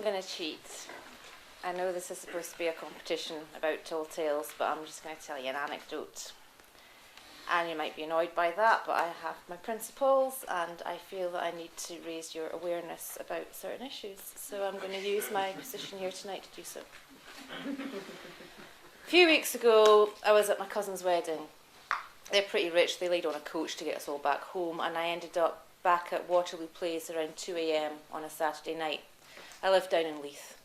I'm going to cheat. I know this is supposed to be a competition about tall tales, but I'm just going to tell you an anecdote. And you might be annoyed by that, but I have my principles, and I feel that I need to raise your awareness about certain issues. So I'm going to use my position here tonight to do so. A few weeks ago, I was at my cousin's wedding. They're pretty rich. They laid on a coach to get us all back home, and I ended up back at Waterloo Place around 2 a.m. on a Saturday night. I live down in Leith.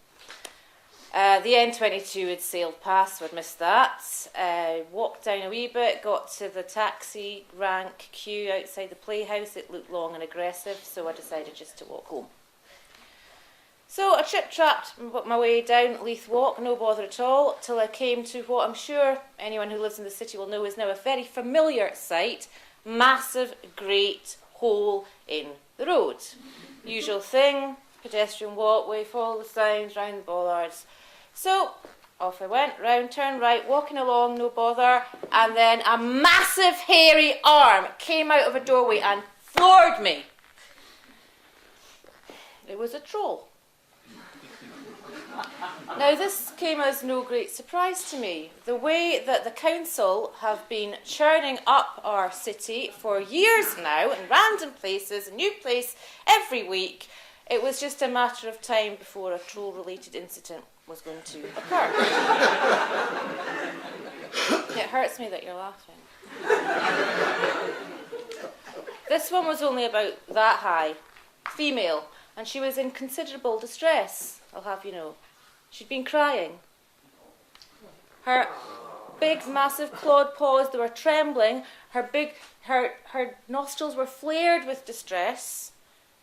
The N22 had sailed past, so I'd missed that. Walked down a wee bit, got to the taxi rank queue outside the playhouse. It looked long and aggressive, so I decided just to walk home. So I trip-trapped my way down Leith Walk, no bother at all, till I came to what I'm sure anyone who lives in the city will know is now a very familiar sight, massive, great hole in the road. Usual thing, pedestrian walkway, follow the signs, round the bollards. So off I went, round, turn right, walking along, no bother, and then a massive hairy arm came out of a doorway and floored me. It was a troll. Now, this came as no great surprise to me. The way that the council have been churning up our city for years now in random places, a new place every week, it was just a matter of time before a troll-related incident was going to occur. It hurts me that you're laughing. This one was only about that high, female, and she was in considerable distress, I'll have you know. She'd been crying. Her big, massive clawed paws, they were trembling. Her nostrils were flared with distress.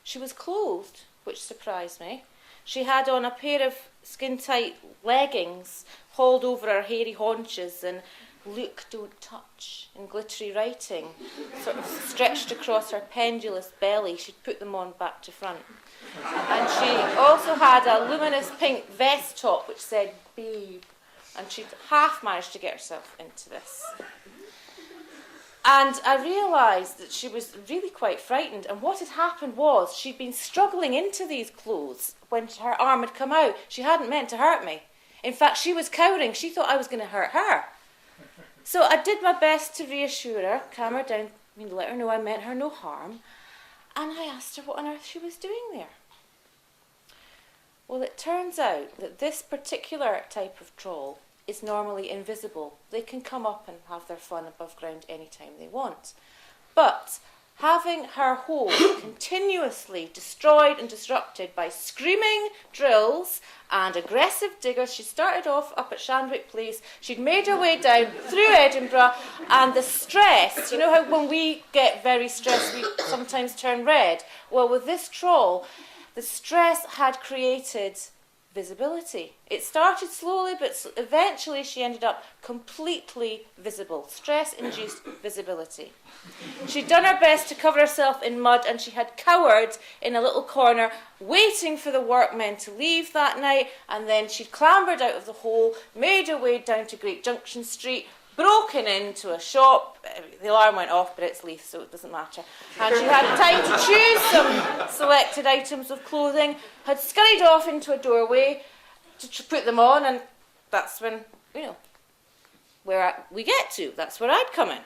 She was clothed, which surprised me. She had on a pair of skin-tight leggings hauled over her hairy haunches and "Look, don't touch" in glittery writing, sort of stretched across her pendulous belly. She'd put them on back to front. And she also had a luminous pink vest top which said "Babe," and she'd half managed to get herself into this. And I realised that she was really quite frightened, and what had happened was she'd been struggling into these clothes when her arm had come out. She hadn't meant to hurt me. In fact, she was cowering. She thought I was going to hurt her. So I did my best to reassure her, calm her down, let her know I meant her no harm, and I asked her what on earth she was doing there. Well, it turns out that this particular type of troll is normally invisible. They can come up and have their fun above ground anytime they want. But having her hole continuously destroyed and disrupted by screaming drills and aggressive diggers, she started off up at Shandwick Place, she'd made her way down through Edinburgh, and the stress, you know how when we get very stressed we sometimes turn red? Well, with this troll, the stress had created visibility. It started slowly, but eventually she ended up completely visible. Stress-induced visibility. She'd done her best to cover herself in mud, and she had cowered in a little corner, waiting for the workmen to leave that night, and then she'd clambered out of the hole, made her way down to Great Junction Street, broken into a shop. The alarm went off, but it's Leith, so it doesn't matter. And she had time to choose some selected items of clothing, had scurried off into a doorway to put them on, and that's when, where we get to. That's where I'd come in.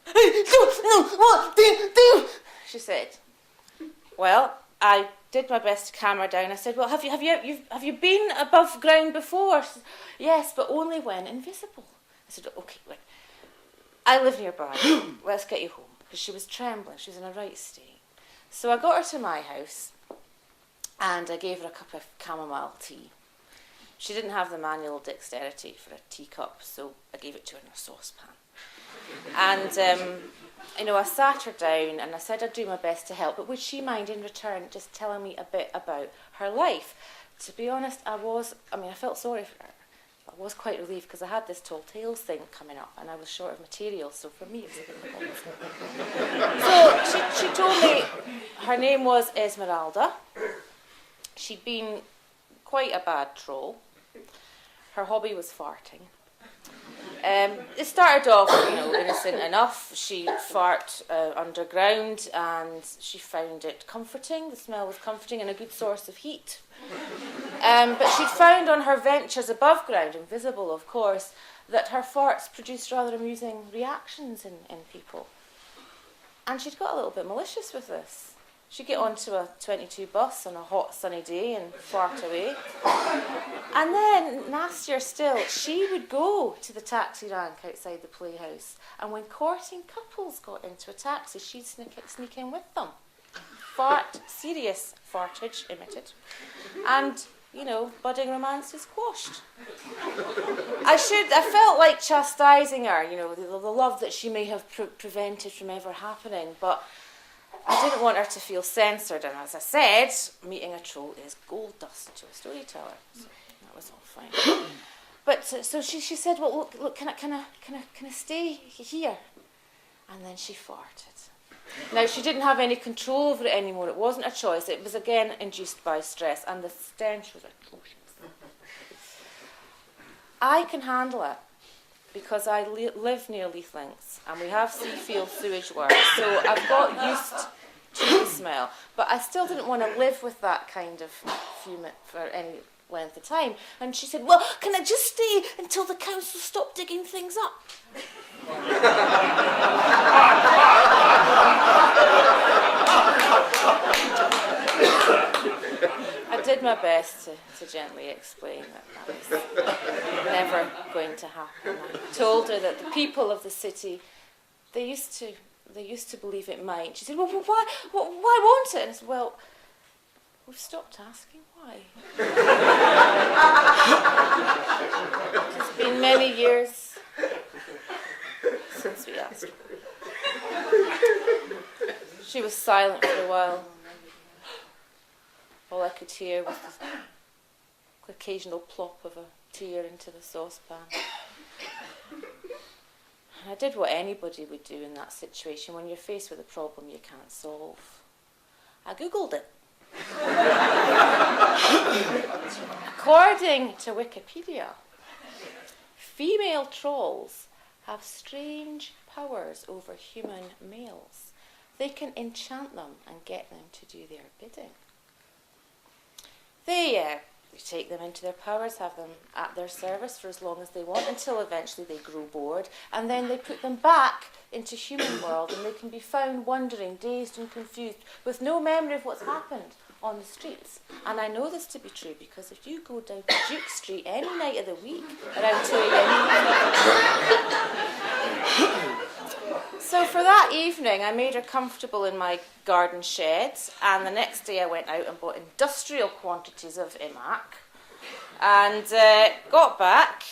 No, what do? She said. Well, I did my best to calm her down. I said, well, have you been above ground before? She said, yes, but only when invisible. I said, okay, wait. I live nearby. Let's get you home. Because she was trembling. She was in a right state. So I got her to my house, and I gave her a cup of chamomile tea. She didn't have the manual dexterity for a teacup, so I gave it to her in a saucepan. And I sat her down and I said I'd do my best to help, but would she mind in return just telling me a bit about her life? To be honest, I felt sorry for her. I was quite relieved because I had this Tall Tales thing coming up and I was short of material, so for me it was a bit of a bonus. So she told me her name was Esmeralda. She'd been quite a bad troll. Her hobby was farting. It started off, innocent enough. She'd fart underground, and she found it comforting. The smell was comforting and a good source of heat. But she'd found on her ventures above ground, invisible of course, that her farts produced rather amusing reactions in people. And she'd got a little bit malicious with this. She'd get onto a 22 bus on a hot sunny day and fart away. And then, nastier still, she would go to the taxi rank outside the playhouse, and when courting couples got into a taxi, she'd sneak in with them. Serious fartage emitted. And, budding romance is quashed. I felt like chastising her, the love that she may have prevented from ever happening, but I didn't want her to feel censored, and as I said, meeting a troll is gold dust to a storyteller. So that was all fine. But so she said, "Well, look, can I stay here?" And then she farted. Now, she didn't have any control over it anymore. It wasn't a choice. It was again induced by stress, and the stench was atrocious. I can handle it, because I live near Leith Links and we have Seafield sewage works, so I've got used to the smell. But I still didn't want to live with that kind of fume for any length of time. And she said, "Well, can I just stay until the council stop digging things up?" I did my best to gently explain that was never going to happen. I told her that the people of the city, they used to believe it might. She said, "Well, why won't it?" And I said, "Well, we've stopped asking why." It's been many years since we asked. She was silent for a while. All I could hear was the occasional plop of a tear into the saucepan. And I did what anybody would do in that situation when you're faced with a problem you can't solve. I Googled it. According to Wikipedia, female trolls have strange powers over human males. They can enchant them and get them to do their bidding. They take them into their powers, have them at their service for as long as they want, until eventually they grow bored, and then they put them back into human world, and they can be found wandering, dazed and confused, with no memory of what's happened on the streets. And I know this to be true, because if you go down to Duke Street any night of the week around 2 a.m. So for that evening, I made her comfortable in my garden sheds, and the next day I went out and bought industrial quantities of imac, and got back,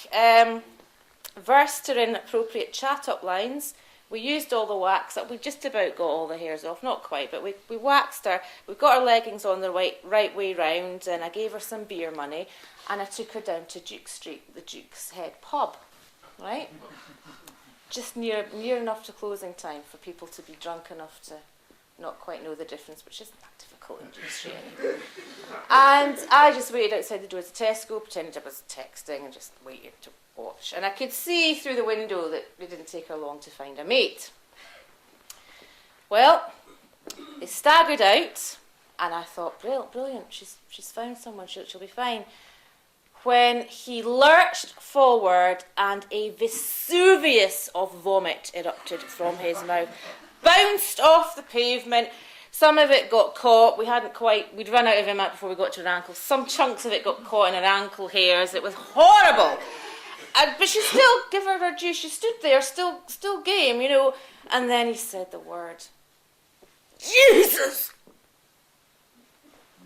versed her in appropriate chat-up lines. We used all the wax up. We just about got all the hairs off, not quite, but we waxed her. We got her leggings on the right way round, and I gave her some beer money, and I took her down to Duke Street, the Duke's Head pub, right? Just near enough to closing time for people to be drunk enough to not quite know the difference, which isn't that difficult in Duke Street anyway. And I just waited outside the door to Tesco, pretended I was texting, and just waited to watch. And I could see through the window that it didn't take her long to find a mate. Well, they staggered out, and I thought, brilliant, she's found someone, she'll be fine. When he lurched forward and a Vesuvius of vomit erupted from his mouth, bounced off the pavement. Some of it got caught. We'd run out of him before we got to her ankles. Some chunks of it got caught in her ankle hairs. It was horrible. But she still gave her due. She stood there, still game, And then he said the word, Jesus!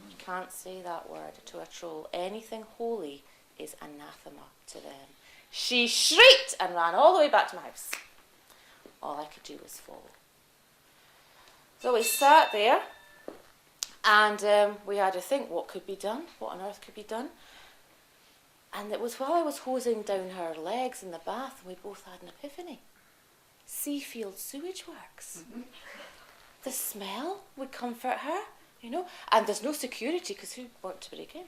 You can't say that word to a troll. Anything holy is anathema to them. She shrieked and ran all the way back to my house. All I could do was follow. So we sat there, and we had to think what could be done, what on earth could be done. And it was while I was hosing down her legs in the bath, and we both had an epiphany. Seafield sewage works. Mm-hmm. The smell would comfort her, and there's no security, because who want to break in?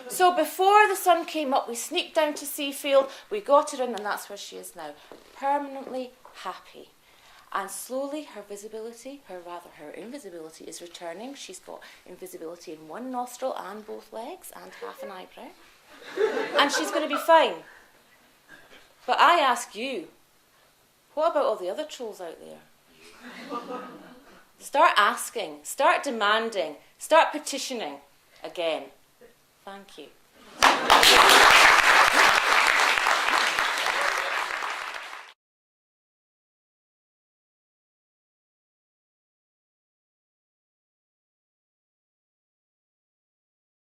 So before the sun came up, we sneaked down to Seafield, we got her in, and that's where she is now, permanently happy. And slowly her invisibility is returning. She's got invisibility in one nostril and both legs and half an eyebrow. And she's going to be fine. But I ask you, what about all the other trolls out there? Start asking, start demanding, start petitioning again. Thank you.